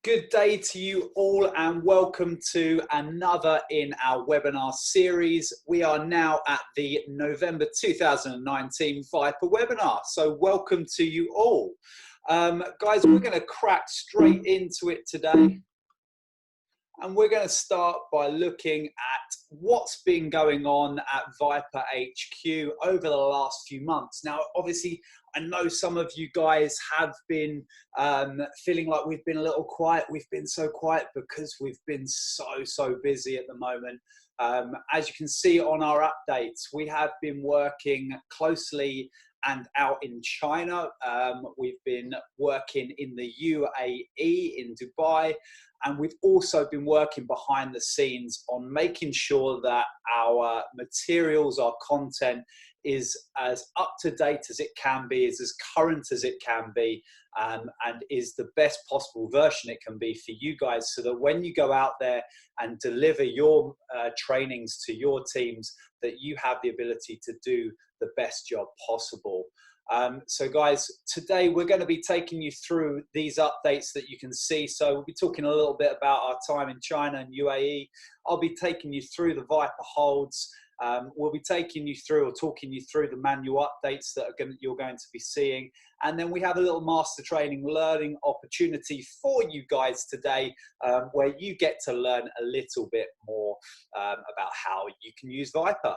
Good day to you all and welcome to another in our webinar series. We are now at the November 2019 ViPR webinar. So welcome to you all. Guys, we're going to crack straight into it today. And we're going to start by looking at what's been going on at ViPR HQ over the last few months. Now, obviously, I know some of you guys have been feeling like we've been a little quiet. We've been so quiet because we've been so busy at the moment. As you can see on our updates, we have been working closely and out in China. We've been working in the UAE, in Dubai, and we've also been working behind the scenes on making sure that our materials, our content is as up to date as it can be, is as current as it can be, and is the best possible version it can be for you guys, so that when you go out there and deliver your trainings to your teams, that you have the ability to do the best job possible. So guys, today we're going to be taking you through these updates that you can see. So we'll be talking a little bit about our time in China and UAE. I'll be taking you through the ViPR holds. We'll be taking you through or talking you through the manual updates that you're going to be seeing. And then we have a little master training learning opportunity for you guys today, where you get to learn a little bit more about how you can use ViPR.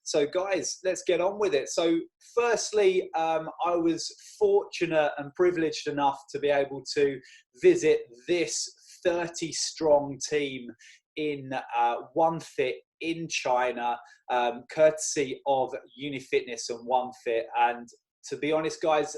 So guys, let's get on with it. So firstly, I was fortunate and privileged enough to be able to visit this 30 strong team in OneFit in China, courtesy of Unifitness and OneFit. And to be honest, guys,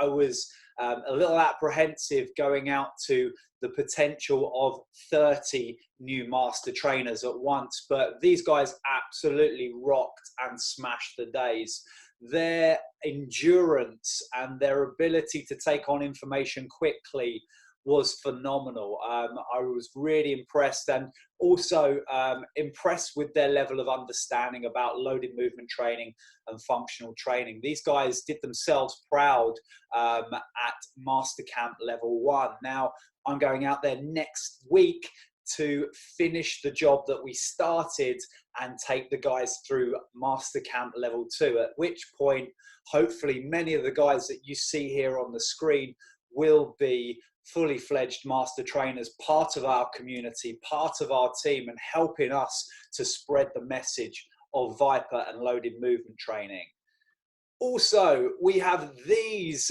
I was a little apprehensive going out to the potential of 30 new master trainers at once, but these guys absolutely rocked and smashed the days. Their endurance and their ability to take on information quickly was phenomenal. I was really impressed, and also impressed with their level of understanding about loaded movement training and functional training. These guys did themselves proud at Master Camp Level 1. Now, I'm going out there next week to finish the job that we started and take the guys through Master Camp Level 2, at which point, hopefully, many of the guys that you see here on the screen will be fully fledged master trainers, part of our community, part of our team, and helping us to spread the message of ViPR and loaded movement training. Also, we have these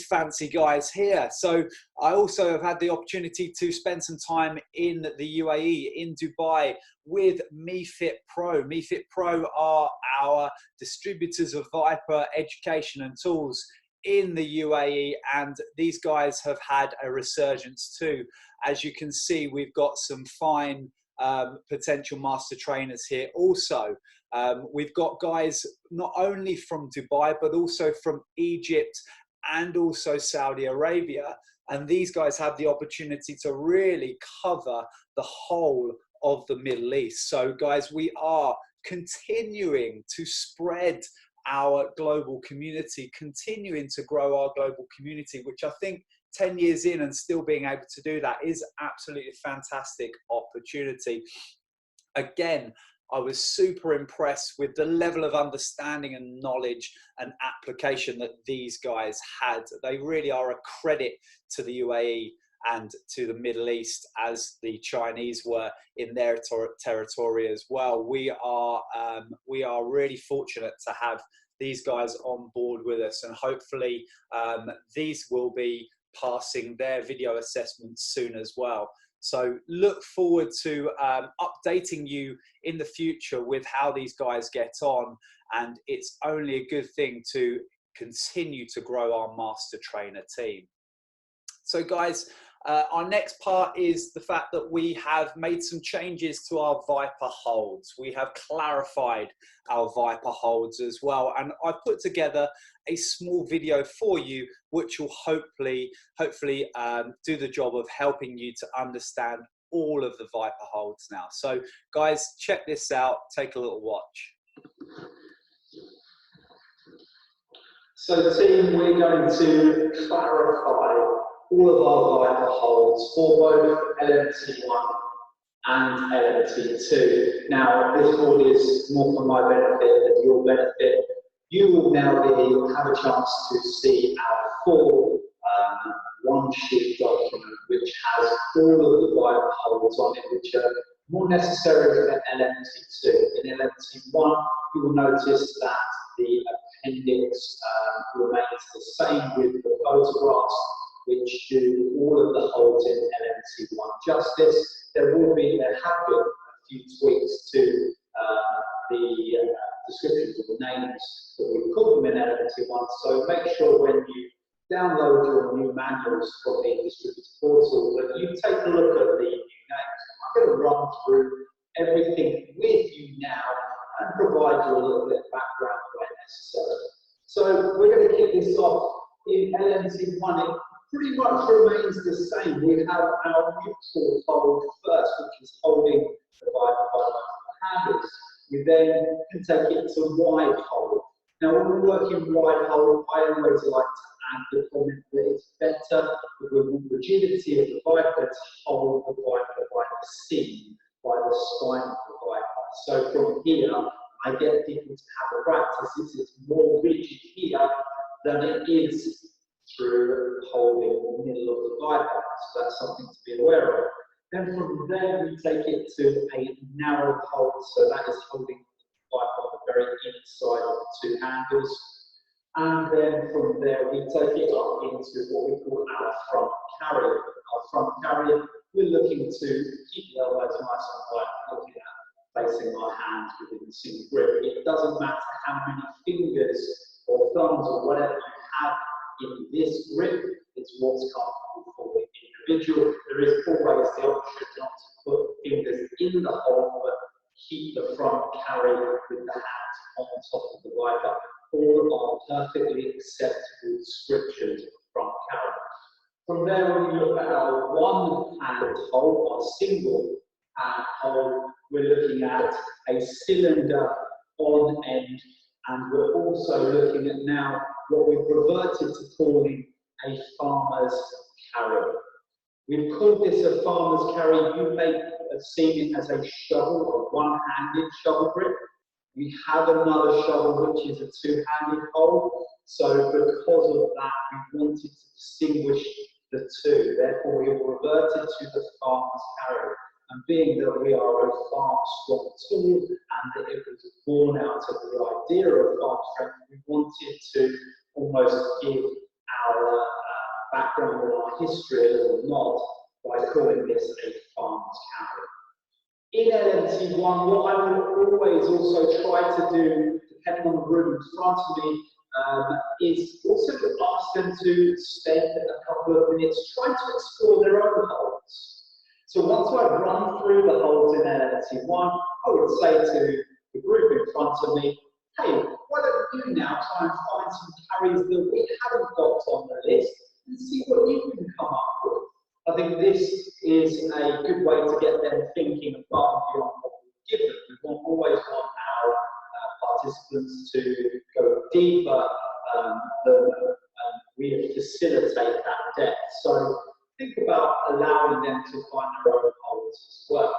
fancy guys here. So I also have had the opportunity to spend some time in the UAE, in Dubai, with MeFit Pro. MeFit Pro are our distributors of ViPR education and tools in the UAE, and these guys have had a resurgence too. As you can see, we've got some fine potential master trainers here also. We've got guys not only from Dubai, but also from Egypt and also Saudi Arabia. And these guys have the opportunity to really cover the whole of the Middle East. So guys, we are continuing to spread our global community, continuing to grow our global community, which I think 10 years in and still being able to do that is absolutely a fantastic opportunity. Again, I was super impressed with the level of understanding and knowledge and application that these guys had. They really are a credit to the UAE and to the Middle East, as the Chinese were in their territory as well. We are really fortunate to have these guys on board with us, and hopefully these will be passing their video assessments soon as well. So look forward to updating you in the future with how these guys get on, and it's only a good thing to continue to grow our master trainer team. So guys, our next part is the fact that we have made some changes to our ViPR holds. We have clarified our ViPR holds as well, and I've put together a small video for you which will hopefully do the job of helping you to understand all of the ViPR holds now. So guys, check this out, take a little watch. So team, we're going to clarify all of our ViPR holds for both LMT1 and LMT2. Now, this board is more for my benefit than your benefit. You will now have a chance to see our full one-sheet document, which has all of the ViPR holds on it, which are more necessary for LMT2. In LMT1, you will notice that the appendix remains the same with the photographs, which do all of the holds in LMT1 justice. There have been a few tweaks to the descriptions of the names that we call them in LMT1. So make sure when you download your new manuals from the distributor portal that you take a look at the new names. I'm going to run through everything with you now and provide you a little bit of background where necessary. So we're going to kick this off in LMT1. It pretty much remains the same. We have our neutral hold first, which is holding the ViPR handles. We then can take it to wide hold. Now, when we're working wide hold, I always like to add the comment that it's better with the rigidity of the ViPR to hold the ViPR by the seam, by the spine of the ViPR. So from here, I get people to have a practice. It's more rigid here than it is through holding the middle of the ViPR. So that's something to be aware of. Then from there, we take it to a narrow hold. So that is holding the ViPR on the very inside of the two handles. And then from there, we take it up into what we call our front carrier. Our front carrier, we're looking to keep the elbows nice and wide, looking at placing our hands within the single grip. It doesn't matter how many fingers or thumbs or whatever you have in this grip, it's what's comfortable for the individual. There is always the option not to put fingers in the hole, but keep the front carrier with the hands on top of the ViPR. All are perfectly acceptable descriptions of the front carrier. From there, when we look at our one-hand hole, our single hand hole, we're looking at a cylinder on end, and we're also looking at now what we've reverted to calling a farmer's carry. We've called this a farmer's carry. You may have seen it as a shovel, a one-handed shovel grip. We have another shovel which is a two-handed hole. So because of that, we wanted to distinguish the two. Therefore, we have reverted to the farmer's carry. And being that we are a farm strong tool and that it was born out of the idea of farm strength, we wanted to almost give our background and our history a little nod by calling this a farmer's carry. In LMT1, what I will always also try to do, depending on the room in front of me, is also ask them to spend a couple of minutes trying to explore their own holds. So once I've run through the holds in LMT1, I would say to the group in front of me, hey, why don't you now try and find some carries that we haven't got on the list and see what you can come up with. I think this is a good way to get them thinking above and beyond what we give them. We always want our participants to go deeper than we facilitate that depth. So think about allowing them to find their own holds as well.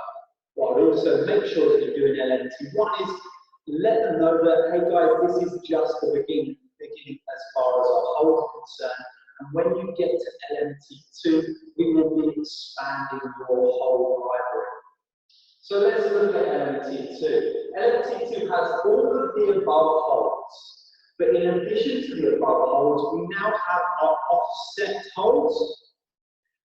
What I'd also make sure that you're doing LMT1 is let them know that, hey guys, this is just the beginning as far as our hold is concerned. And when you get to LMT2, we will be expanding your whole library. So let's look at LMT2. LMT2 has all of the above holds. But in addition to the above holds, we now have our offset holds.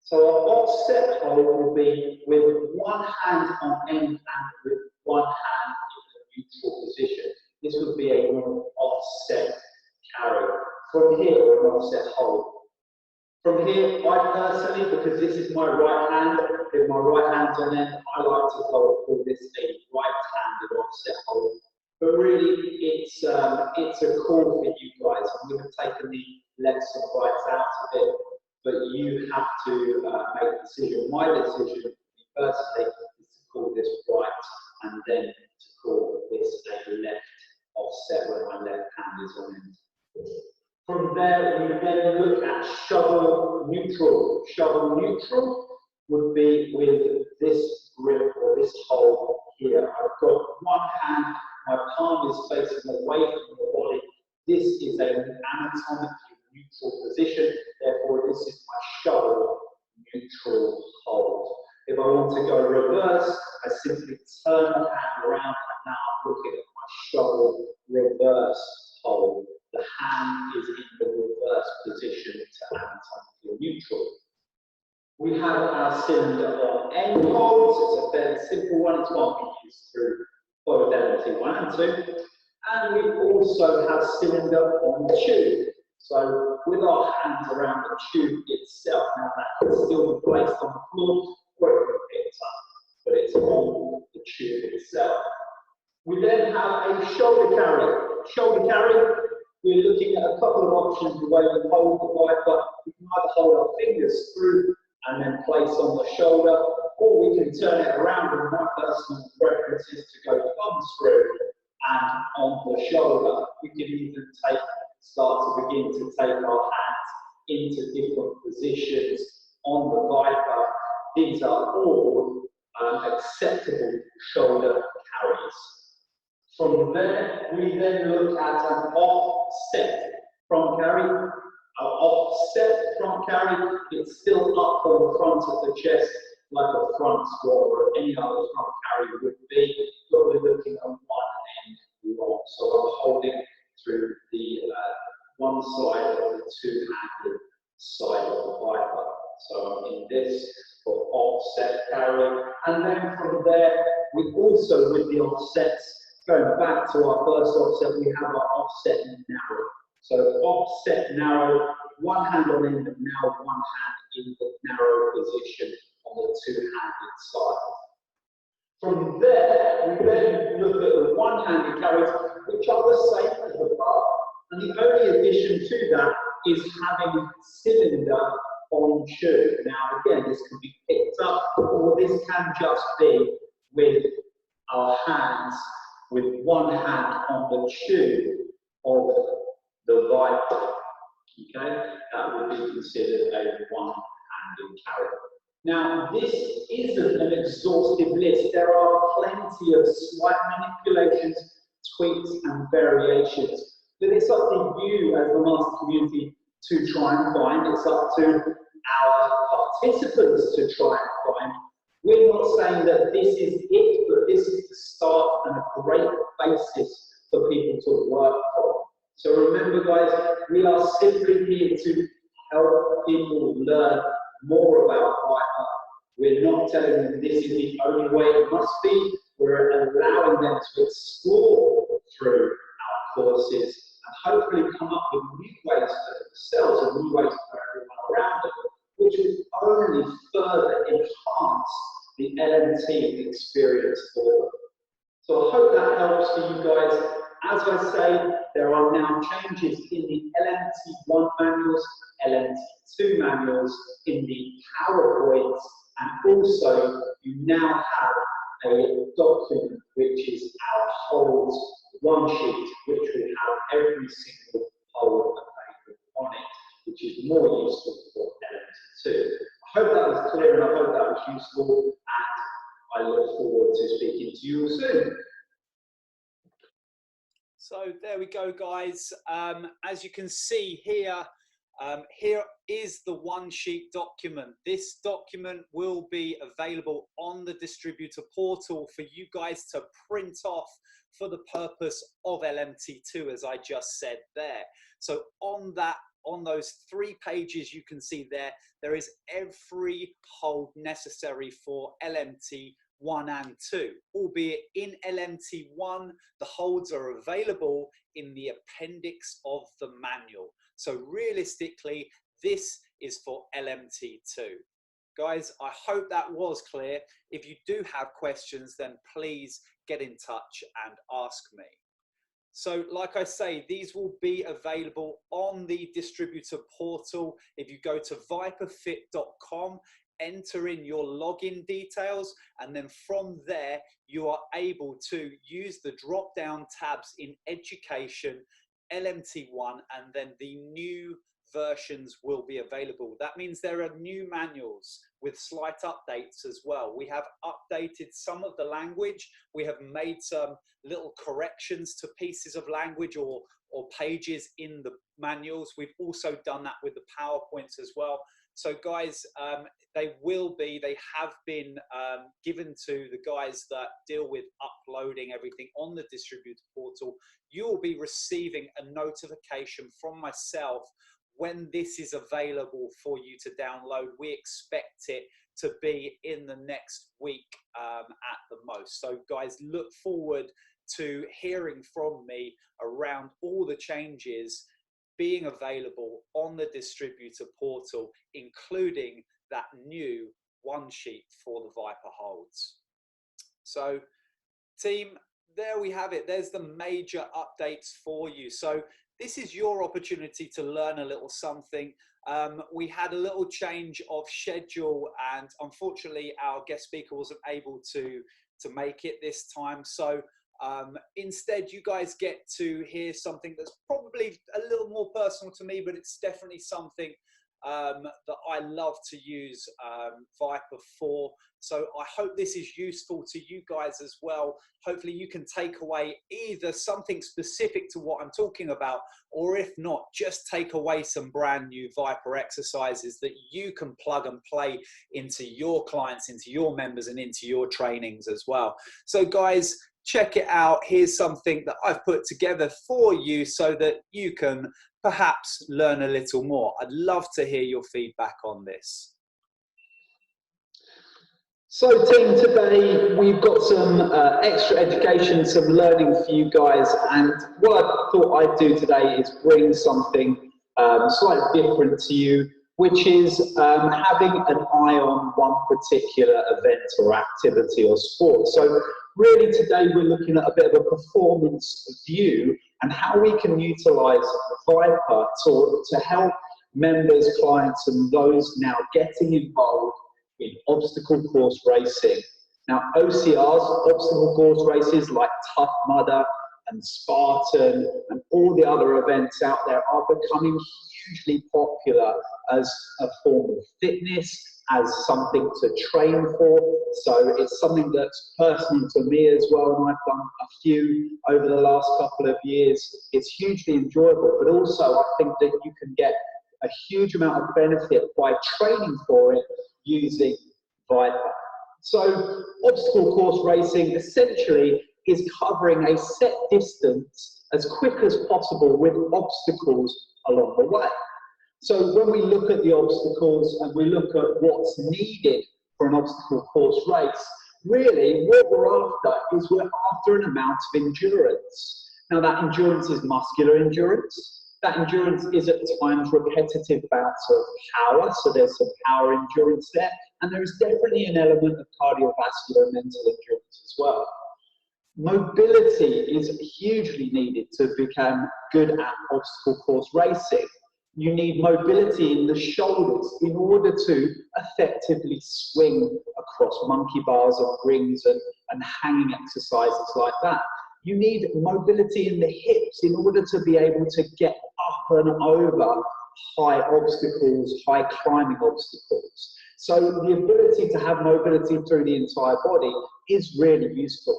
So our offset hold will be with one hand on end and with one hand in the neutral position. This would be a offset carry. From here, or an offset hold. From here, I personally, because this is my right hand, with my right hand on end, I like to call this a right-handed offset hold. But really, it's a call for you guys. I'm going to take the lefts and rights out of it, but you have to make a decision. My decision, personally, is to call this right, and then to call this a left offset when my left hand is on end. From there, we then look at shovel neutral. Shovel neutral would be with this grip or this hold here. I've got one hand, my palm is facing away from the body. This is an anatomically neutral position, therefore this is my shovel neutral hold. If I want to go reverse, I simply turn the hand around and now I'm looking at my shovel reverse hold. The hand is in the reverse position to anatomically neutral. We have our cylinder on end holds. It's a fairly simple one. It's one we use through both LMT 1 and 2. And we also have cylinder on tube. So with our hands around the tube itself, now that can still be placed on the floor or it can be picked up, but it's on the tube itself. We then have a shoulder carry. Shoulder carry, we're looking at a couple of options the way we hold the ViPR. We can either hold our fingers through and then place on the shoulder, or we can turn it around, and my personal preference is to go thumb through and on the shoulder. We can even start to begin to take our hands into different positions on the ViPR. These are all acceptable shoulder carries. From there, we then look at an offset front carry. Our offset front carry, it's still up on the front of the chest like a front squat or any other front carry would be, but we're looking at one end long. So I'm holding through the one side of the two-handed side of the ViPR. So I'm in this for offset carry. And then from there, we also, with the offsets, going back to our first offset, we have our offset narrow. So offset narrow, one hand on end of now, one hand in the narrow position on the two-handed side. From there, we then look at the one-handed carries, which are the same as the bar. And the only addition to that is having cylinder on tube. Now, again, this can be picked up, or this can just be with our hands, with one hand on the tube of the ViPR. Okay, that would be considered a one-handed carry. Now, this isn't an exhaustive list. There are plenty of slight manipulations, tweaks, and variations. But it's up to you as the master community to try and find. It's up to our participants to try and find. We're not saying that this is it, but this is the start and a great basis for people to work from. So remember, guys, we are simply here to help people learn more about ViPR. We're not telling them this is the only way it must be. We're allowing them to explore through our courses and hopefully come up with new ways for themselves and new ways for everyone around them, which will only further enhance the LMT experience for them. So I hope that helps for you guys. As I say, there are now changes in the LMT1 manuals, LMT2 manuals, in the PowerPoints, and also you now have a document which is our holds one sheet, which will have every single hold available on it, which is more useful for LMT2. I hope that was clear and I hope that was useful, and I look forward to speaking to you soon. So there we go, guys. As you can see here, here is the one sheet document. This document will be available on the distributor portal for you guys to print off for the purpose of LMT2, as I just said there. So on those 3 pages you can see there is every hold necessary for LMT1 and 2, albeit in LMT1, the holds are available in the appendix of the manual. So realistically, this is for LMT2. Guys, I hope that was clear. If you do have questions, then please get in touch and ask me. So like I say, these will be available on the distributor portal. If you go to viprfit.com, enter in your login details, and then from there you are able to use the drop down tabs in education, LMT1, and then the new versions will be available. That means there are new manuals with slight updates as well. We have updated some of the language. We have made some little corrections to pieces of language or pages in the manuals. We've also done that with the PowerPoints as well. So guys, they have been given to the guys that deal with uploading everything on the distributor portal. You will be receiving a notification from myself when this is available for you to download. We expect it to be in the next week at the most. So guys, look forward to hearing from me around all the changes being available on the distributor portal, including that new one sheet for the ViPR holds. So team, there we have it. There's the major updates for you. So this is your opportunity to learn a little something. We had a little change of schedule, and unfortunately our guest speaker wasn't able to make it this time. So instead, you guys get to hear something that's probably a little more personal to me, but it's definitely something that I love to use ViPR for. So I hope this is useful to you guys as well. Hopefully you can take away either something specific to what I'm talking about, or if not, just take away some brand new ViPR exercises that you can plug and play into your clients, into your members, and into your trainings as well. So guys, check it out. Here's something that I've put together for you so that you can perhaps learn a little more. I'd love to hear your feedback on this. So team, today we've got some extra education, some learning for you guys, and what I thought I'd do today is bring something slightly different to you, which is having an eye on one particular event or activity or sport. So really today we're looking at a bit of a performance view and how we can utilize ViPR to help members, clients, and those now getting involved in obstacle course racing. Now OCRs, obstacle course races like Tough Mudder and Spartan and all the other events out there are becoming hugely popular as a form of fitness, as something to train for. So it's something that's personal to me as well, and I've done a few over the last couple of years. It's hugely enjoyable, but also I think that you can get a huge amount of benefit by training for it using ViPR. So obstacle course racing essentially is covering a set distance as quick as possible with obstacles along the way. So when we look at the obstacles and we look at what's needed for an obstacle course race, really what we're after an amount of endurance. Now that endurance is muscular endurance. That endurance is at times repetitive bouts of power, so there's some power endurance there, and there is definitely an element of cardiovascular and mental endurance as well. Mobility is hugely needed to become good at obstacle course racing. You need mobility in the shoulders in order to effectively swing across monkey bars and rings and hanging exercises like that. You need mobility in the hips in order to be able to get up and over high obstacles, high climbing obstacles. So the ability to have mobility through the entire body is really useful.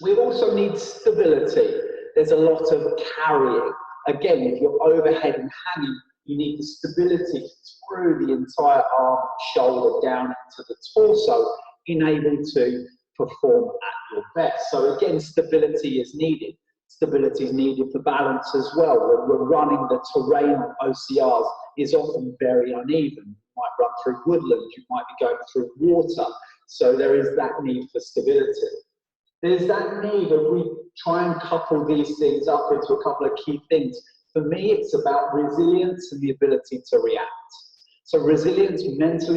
We also need stability. There's a lot of carrying. Again, if you're overhead and hanging, you need the stability through the entire arm, shoulder, down into the torso, enabled to perform at your best. So again, stability is needed. Stability is needed for balance as well. When we're running, the terrain on OCRs is often very uneven. You might run through woodland, you might be going through water. So there is that need for stability. There's that need of, we try and couple these things up into a couple of key things. For me, it's about resilience and the ability to react. So resilience, mental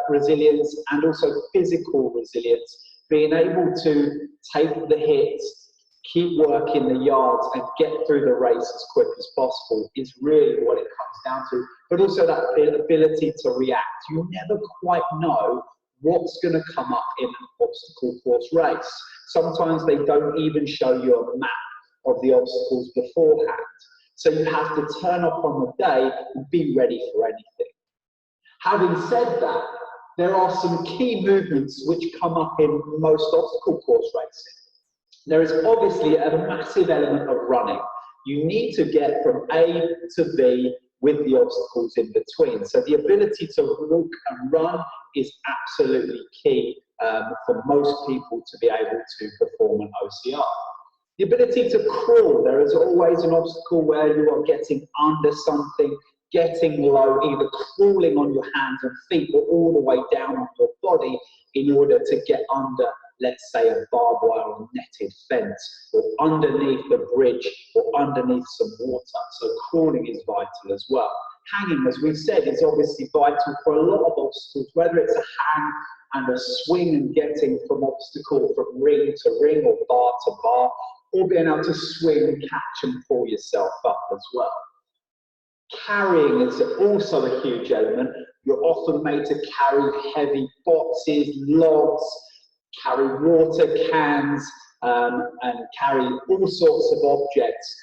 resilience, and also physical resilience. Being able to take the hits, keep working the yards, and get through the race as quick as possible is really what it comes down to. But also that ability to react. You never quite know what's going to come up in an obstacle course race. Sometimes they don't even show you a map of the obstacles beforehand. So you have to turn up on the day and be ready for anything. Having said that, there are some key movements which come up in most obstacle course racing. There is obviously a massive element of running. You need to get from A to B with the obstacles in between. So the ability to walk and run is absolutely key for most people to be able to perform an OCR. The ability to crawl, there is always an obstacle where you are getting under something, getting low, either crawling on your hands and feet or all the way down on your body in order to get under, let's say, a barbed wire or netted fence, or underneath a bridge, or underneath some water. So crawling is vital as well. Hanging, as we've said, is obviously vital for a lot of obstacles, whether it's a hang and a swing and getting from obstacle from ring to ring or bar to bar, or being able to swing, catch and pull yourself up as well. Carrying is also a huge element. You're often made to carry heavy boxes, logs, carry water cans, and carry all sorts of objects,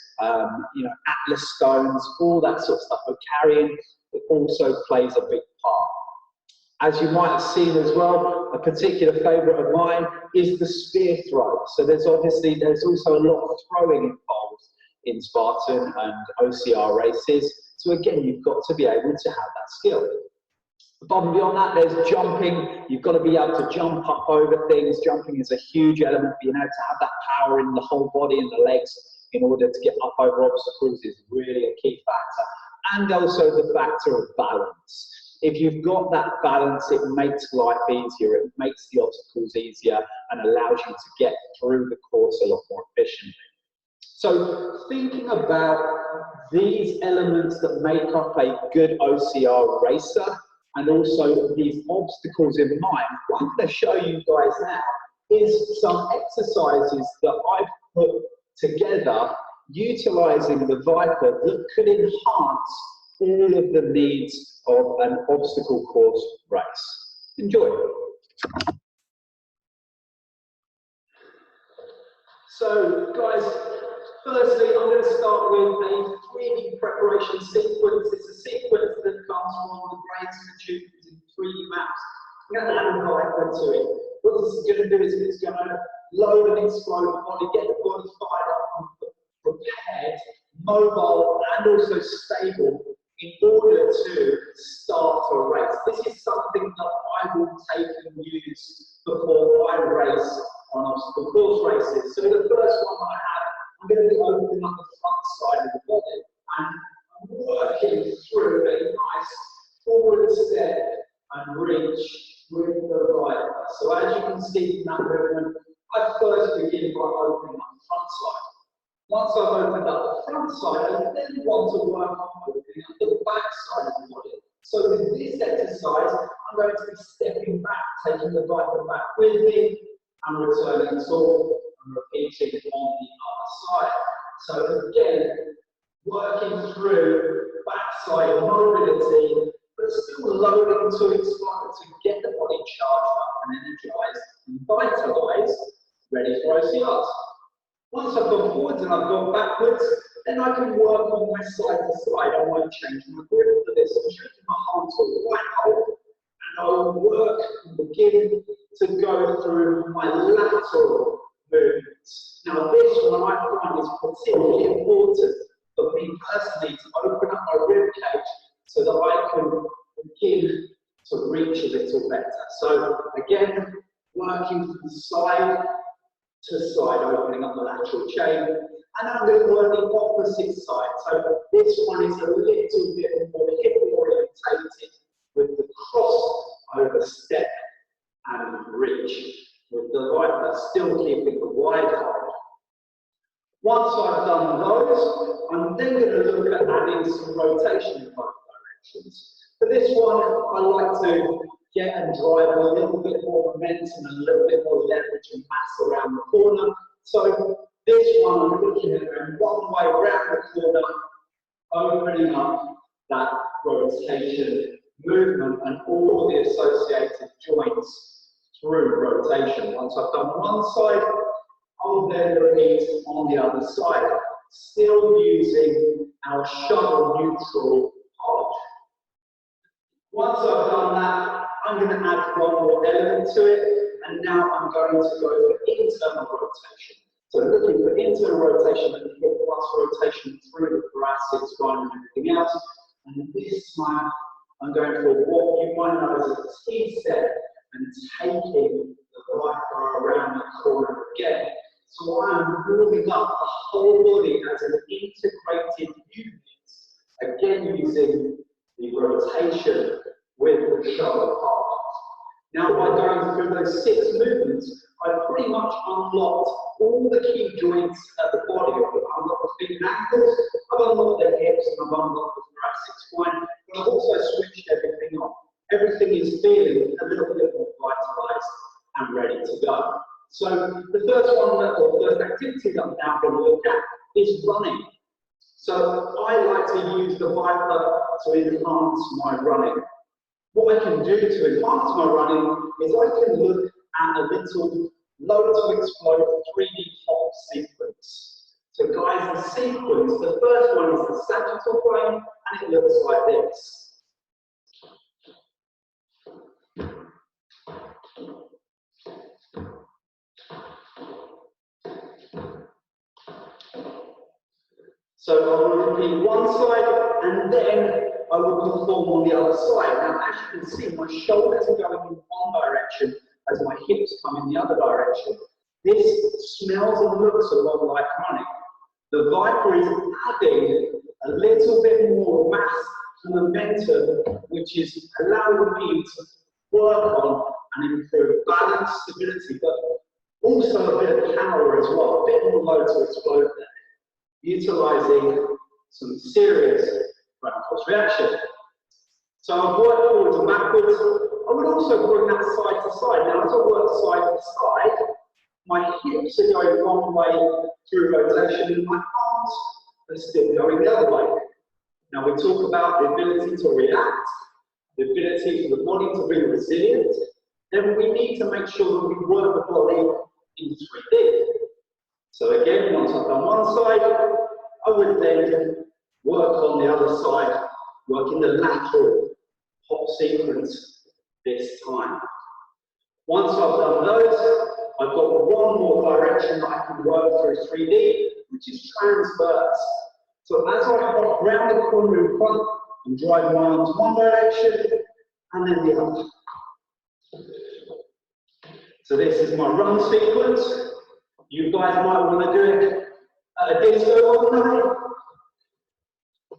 you know, atlas stones, all that sort of stuff. But carrying also plays a big part. As you might have seen as well, a particular favourite of mine is the spear throw. So there's also a lot of throwing involved in Spartan and OCR races. So again, you've got to be able to have that skill. Above and beyond that, there's jumping. You've got to be able to jump up over things. Jumping is a huge element. Being able to have that power in the whole body and the legs in order to get up over obstacles is really a key factor. And also the factor of balance. If you've got that balance, it makes life easier, it makes the obstacles easier, and allows you to get through the course a lot more efficiently. So thinking about these elements that make up a good OCR racer, and also these obstacles in mind, what I'm going to show you guys now is some exercises that I've put together utilizing the ViPR that could enhance all of the needs of an obstacle course race. Enjoy. So guys, firstly I'm going to start with a 3D preparation sequence. It's a sequence that comes from the brain's materials in 3D maps. I'm going to add a ViPR to it. What this is going to do is it's going to load and explode the body, get the body fired up, prepared, mobile and also stable in order to start a race. This is something that I will take and use before I race on obstacle course races. So the first one I have, I'm going to be opening up the front side of the body and working through a nice forward step and reach with the ViPR. So as you can see from that movement, I first begin by opening up the front side. Once I've opened up the front side, I then want to work on opening up the back side of the body. So with this exercise, I'm going to be stepping back, taking the ViPR back with me, and returning forward and repeating on the other side. So again, working through backside mobility, but still loading to explode to get the body charged up and energized and vitalized, ready for OCRs. Once I've gone forwards and I've gone backwards, then I can work on my side to side. I won't change my grip for this. I'm shooting my arm to the right hold, and I'll work and begin to go through my lateral movements. Now this one I find is particularly important for me personally to open up my rib cage so that I can begin to reach a little better. So again, working from side to side, opening up the lateral chain, and I'm going to work the opposite side. So this one is a little bit more hip orientated with the cross over step and reach with the ViPR, still keeping the wide hold. Once I've done those, I'm then going to look at adding some rotation in both directions. For this one, I like to get and drive a little bit more momentum and a little bit more leverage and mass around the corner. So this one, I'm looking at going one way around the corner, opening up that rotation movement and all the associated joints through rotation. Once I've done one side, I'll then repeat on the other side, still using my shovel neutral hold. Once I've done that, I'm going to add one more element to it, and now I'm going to go for internal rotation. So looking for internal rotation at the hip plus rotation through the thoracic spine and everything else. And this time, I'm going for what you might know as a T-step and taking the ViPR around the corner again. So I'm moving up the whole body as an integrated unit, again using the rotation with the shoulder part. Now by going through those 6 movements, I've pretty much unlocked all the key joints at the body. I've unlocked the feet and ankles, I've unlocked the hips, and I've unlocked the thoracic spine, but I've also switched everything on. Everything is feeling a little bit more vitalized and ready to go. So the first one, or the first activity that I'm now going to look at is running. So I like to use the ViPR to enhance my running. What I can do to enhance my running is I can look at a little load to explode 3D hop sequence. So guys, the sequence, the first one is the sagittal plane, and it looks like this. So I will repeat one side, and then I will perform on the other side. Now, as you can see, my shoulders are going in one direction as my hips come in the other direction. This smells and looks a lot like running. The ViPR is adding a little bit more mass and momentum, which is allowing me to work on and improve balance, stability, but also a bit of power as well, a bit more load to explode there, utilizing some serious ground force reaction. So I've worked forwards and backwards. I would also bring that side to side. Now, as I work side to side, my hips are going one way through rotation, and my arms are still going the other way. Now, we talk about the ability to react, the ability for the body to be resilient. Then we need to make sure that we work the body in 3D. So again, once I've done one side, I would then work on the other side, working the lateral hop sequence this time. Once I've done those, I've got one more direction that I can work through 3D, which is transverse. So as I hop round the corner in front, I'm driving my arms one direction and then the other. So this is my run sequence. You guys might want to do it at a disco all night.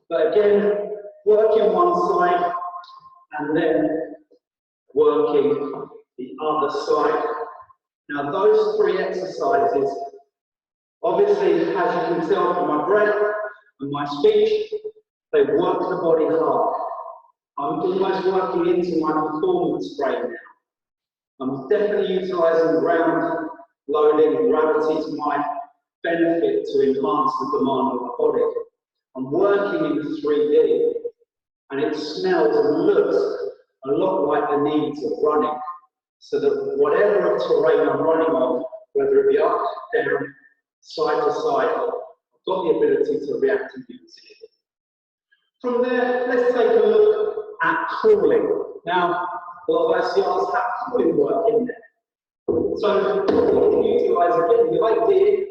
But again, working one side and then working the other side. Now those 3 exercises, obviously, as you can tell from my breath and my speech, they work the body hard. I'm almost working into my performance frame now. I'm definitely utilizing ground loading and gravity to my benefit to enhance the demand of my body. I'm working in 3D, and it smells and looks a lot like the needs of running. So that whatever terrain I'm running on, whether it be up, down, side to side, I've got the ability to react and be resilient. From there, let's take a look at crawling. Now, a lot of SCRs have crawling work in there. So we can utilize again the idea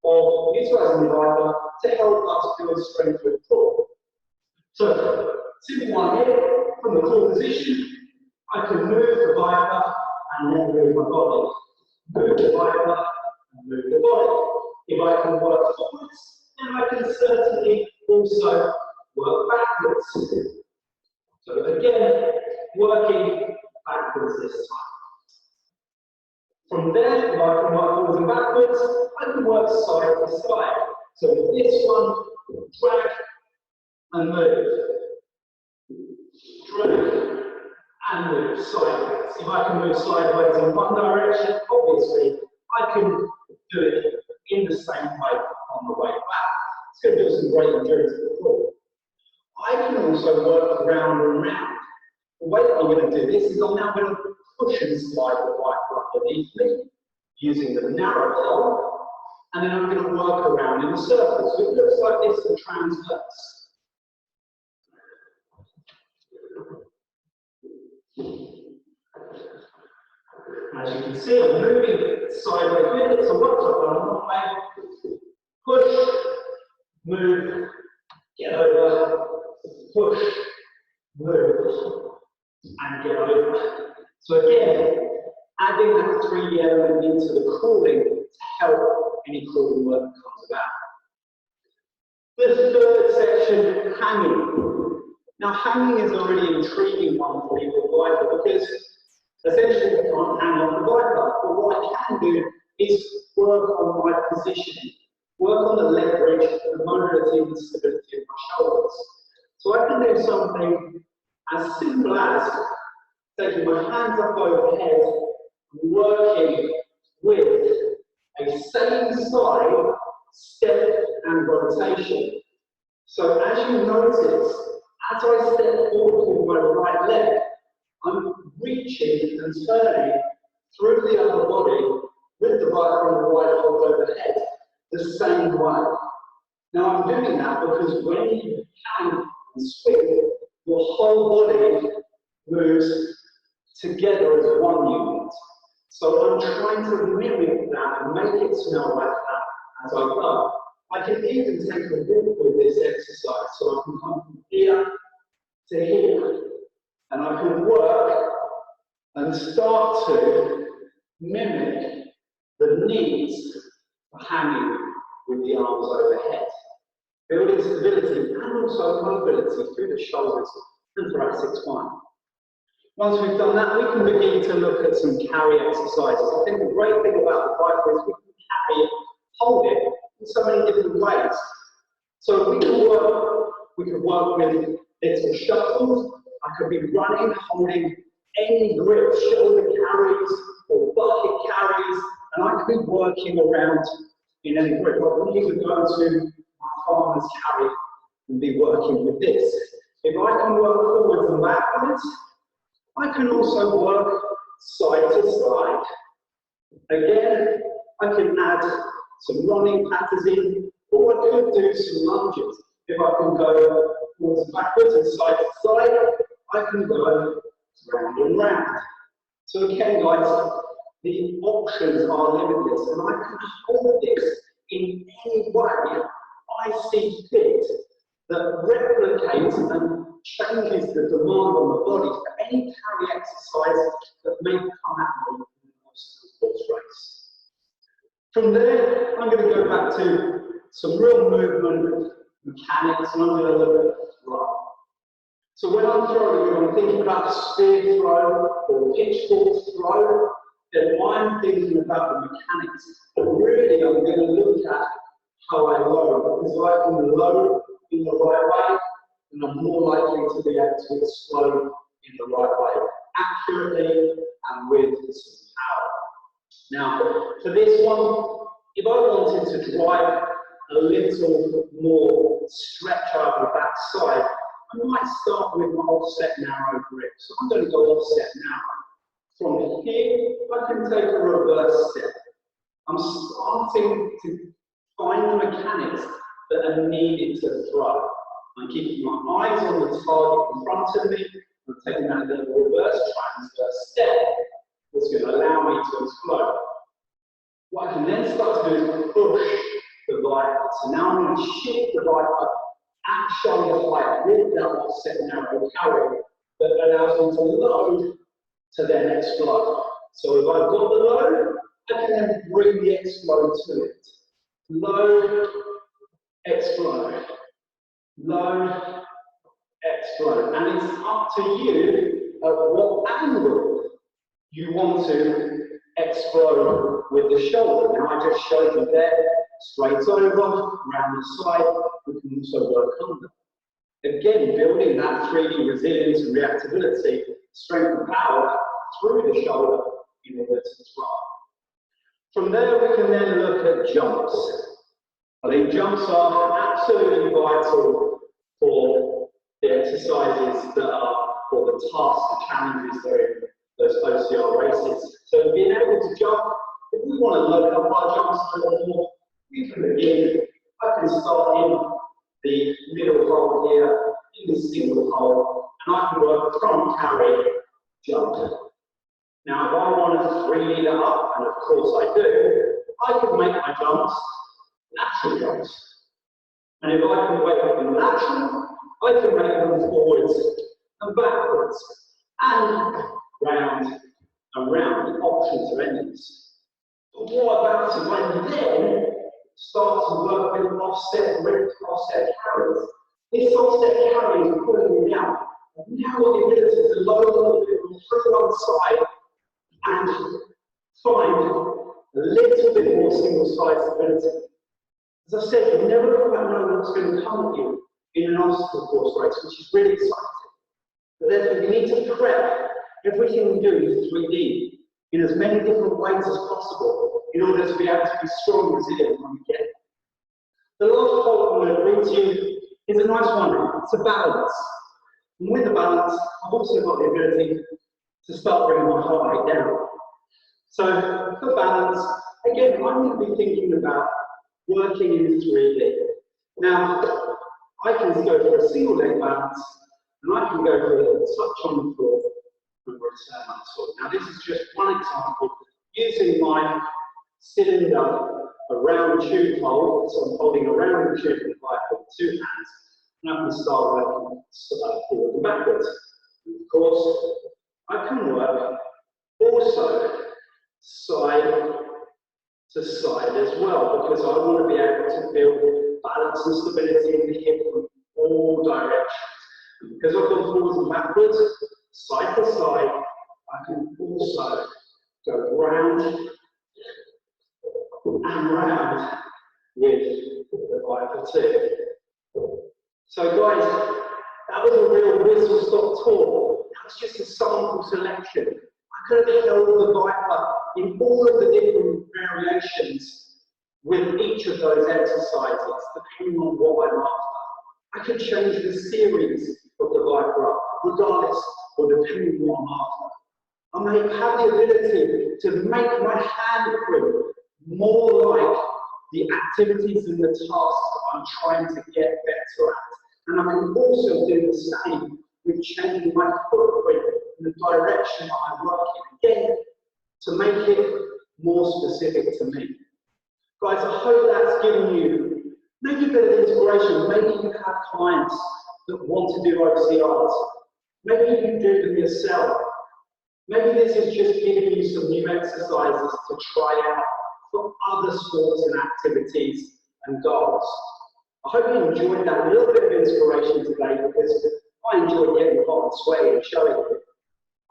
of utilizing the ViPR to help us build strength with crawl. So, simple one here, from the crawl position, I can move the ViPR and then move my body. Move the ViPR and move the body. If I can work forwards, then I can certainly also work backwards. So again, working backwards this time. From there, if I can work forwards and backwards, I can work side to side. So with this one, drag and move. Drag and move sideways. If I can move sideways in one direction, obviously, I can do it in the same way on the way back. It's going to do some great endurance to the floor. I can also work round and round. The way that I'm going to do this is I'm now going to push and slide the ViPR underneath me using the narrow hole, and then I'm going to work around in a circle. So it looks like this for transverse. As you can see, I'm moving sideways with it. So once I've done one way, push, move, get over, push, move, and get over. So again, adding that 3D element into the crawling to help any crawling work that comes about. The third section, hanging. Now, hanging is a really intriguing one for you with ViPR because essentially you can't hang on the ViPR, but what I can do is work on my positioning, work on the leverage, the mobility and the stability of my shoulders. So I can do something as simple as taking my hands up overhead, working with a same side step and rotation. So as you notice, as I step forward with my right leg, I'm reaching and turning through the upper body with the right and the right hold overhead the same way. Now I'm doing that because when you hang and swing, your whole body moves together as one unit. So I'm trying to mimic that and make it smell like that as I go. I can even take a walk with this exercise, so I can come from here to here, and I can work and start to mimic the needs for hanging with the arms overhead, building stability and also mobility through the shoulders and thoracic spine. Once we've done that, we can begin to look at some carry exercises. I think the great thing about the ViPR is we can carry it, hold it in so many different ways. So we can work with little shuttles. I could be running, holding any grip, shoulder carries or bucket carries, and I could be working around in any grip. I wouldn't even go to my farmer's carry and be working with this. If I can work forwards and backwards, I can also work side to side. Again, I can add some running patterns in, or I could do some lunges. If I can go forwards and backwards and side to side, I can go round and round. So again, guys, the options are limitless, and I can hold this in any way I see fit that replicates and changes the demand on the body for any carry exercise that may come at me in the course race. From there, I'm going to go back to some real movement mechanics, and I'm going to look at throw. So when I'm throwing, I'm thinking about a spear throw or pitchfork throw, then I'm thinking about the mechanics. But really, I'm going to look at how I load, because if I can load in the right way, then I'm more likely to be able to explode in the right way, accurately and with some power. Now, for this one, if I wanted to drive a little more stretch over the back side, I might start with my offset narrow grip. So I'm going to go offset narrow. From here, I can take a reverse step. I'm starting to find the mechanics that are needed to throw. I'm keeping my eyes on the target in front of me. I'm taking that little reverse transverse step that's going to allow me to explode. What I can then start to do is push the ViPR. So now I'm going to shift the ViPR at shoulder height with that offset narrow carry that allows me to load to then explode. So if I've got the load, I can then bring the explode to it. Load, explode. Load, explode. And it's up to you at what angle you want to explode with the shoulder. Now I just showed you there, straight over, round the side, we can also work under. Again, building that 3D resilience and reactability, strength and power through the shoulder in order to throw. From there, we can then look at jumps. I think jumps are absolutely vital for the exercises that are, or the tasks, the challenges that are in those OCR races. So being able to jump, if we want to load up our jumps a little more, we can begin. I can start in the middle hole here, in the single hole, and I can work front carry, jump. Now, if I wanted to 3D that up, and of course I do, I could make my jumps lateral jumps. And if I can make them lateral, I can make them forwards and backwards, and round and round. The options are endless. But what about it when you then start to work with offset grip, offset carries? This offset carry is pulling me out. I've now got the ability to load a little bit through one side and find a little bit more single side stability. As I said, you never quite know what's going to come at you in an obstacle course race, which is really exciting. But therefore, you need to prep everything we do in 3D in as many different ways as possible in order to be able to be strong and resilient when we get it. The last quote I'm going to bring to you is a nice one. It's a balance. And with the balance, I've also got the ability to start bringing my heart rate down. So for balance, again, I'm going to be thinking about working in 3D. Now, I can go for a single leg balance, and I can go for a touch on the floor and return on the floor. Now, this is just one example using my cylinder around tube hold. So I'm holding around the tube with two hands, and I can start working forward and backwards. Of course, I can work also side to side as well, because I want to be able to build balance and stability in the hip from all directions. And because I've gone forwards and backwards, side to side, I can also go round and round with the ViPR 2. So guys, that was a real whistle-stop tour. That was just a sample selection. I could have held the ViPR in all of the different variations with each of those exercises, depending on what I'm after. I could change the series of the ViPR regardless or depending on what I'm after. I may have the ability to make my hand grip more like the activities and the tasks I'm trying to get better at. And I can also do the same with changing my footprint in the direction that I'm working, again, to make it more specific to me. Guys, I hope that's given you maybe a bit of inspiration. Maybe you have clients that want to do OCRs. Maybe you can do them yourself. Maybe this is just giving you some new exercises to try out for other sports and activities and goals. I hope you enjoyed that little bit of inspiration today, because I enjoyed getting hot and sweaty and showing it.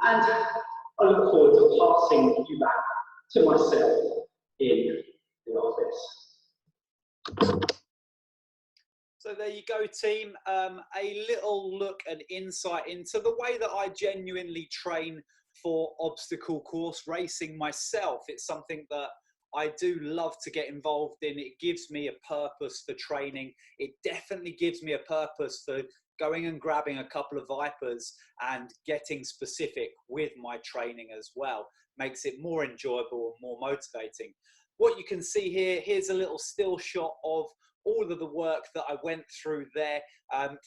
And I look forward to passing you back to myself in the office. So there you go, team. A little look and insight into the way that I genuinely train for obstacle course racing myself. It's something that I do love to get involved in. It gives me a purpose for training. It definitely gives me a purpose for going and grabbing a couple of ViPRs and getting specific with my training as well. Makes it more enjoyable and more motivating. What you can see here, here's a little still shot of all of the work that I went through there.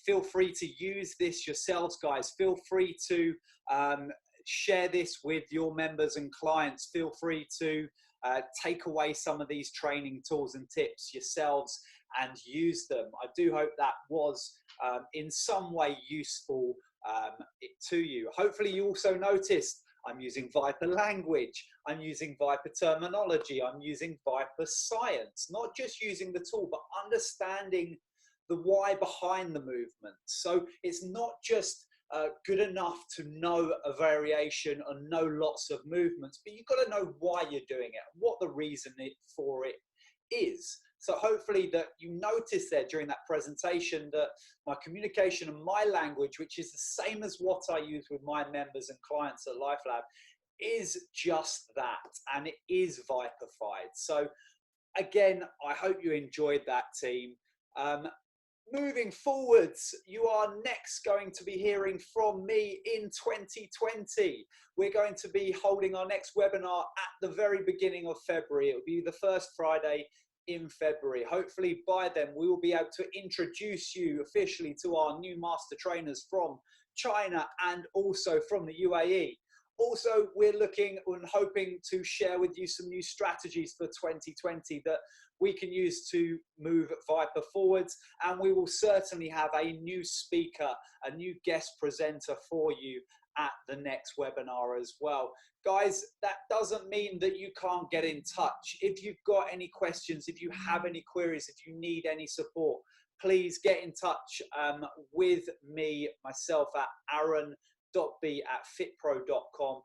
Feel free to use this yourselves, guys. Feel free to share this with your members and clients. Feel free to take away some of these training tools and tips yourselves and use them. I do hope that was in some way useful to you. Hopefully you also noticed I'm using ViPR language, I'm using ViPR terminology, I'm using ViPR science, not just using the tool, but understanding the why behind the movement. So it's not just good enough to know a variation and know lots of movements, but you've got to know why you're doing it, what the reason for it is. So hopefully that you noticed there during that presentation that my communication and my language, which is the same as what I use with my members and clients at LifeLab, is just that, and it is ViPRified. So again, I hope you enjoyed that, team. Moving forwards, you are next going to be hearing from me in 2020. We're going to be holding our next webinar at the very beginning of February. It will be the first Friday in February. Hopefully by then we will be able to introduce you officially to our new master trainers from China and also from the UAE. Also, we're looking and hoping to share with you some new strategies for 2020 that we can use to move ViPR forwards. And we will certainly have a new speaker, a new guest presenter for you at the next webinar as well. Guys, that doesn't mean that you can't get in touch. If you've got any questions, if you have any queries, if you need any support, please get in touch with me, myself, at aaron.b@fitpro.com,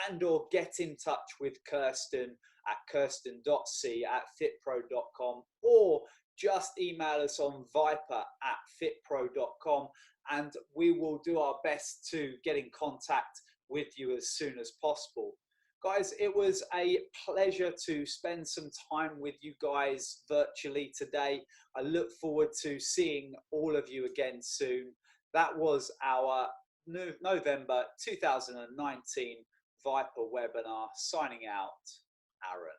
and or get in touch with Kirsten at kirsten.c@fitpro.com, or just email us on vipr@fitpro.com, and we will do our best to get in contact with you as soon as possible. Guys, it was a pleasure to spend some time with you guys virtually today. I look forward to seeing all of you again soon. That was our November 2019 ViPR webinar. Signing out, Aaron.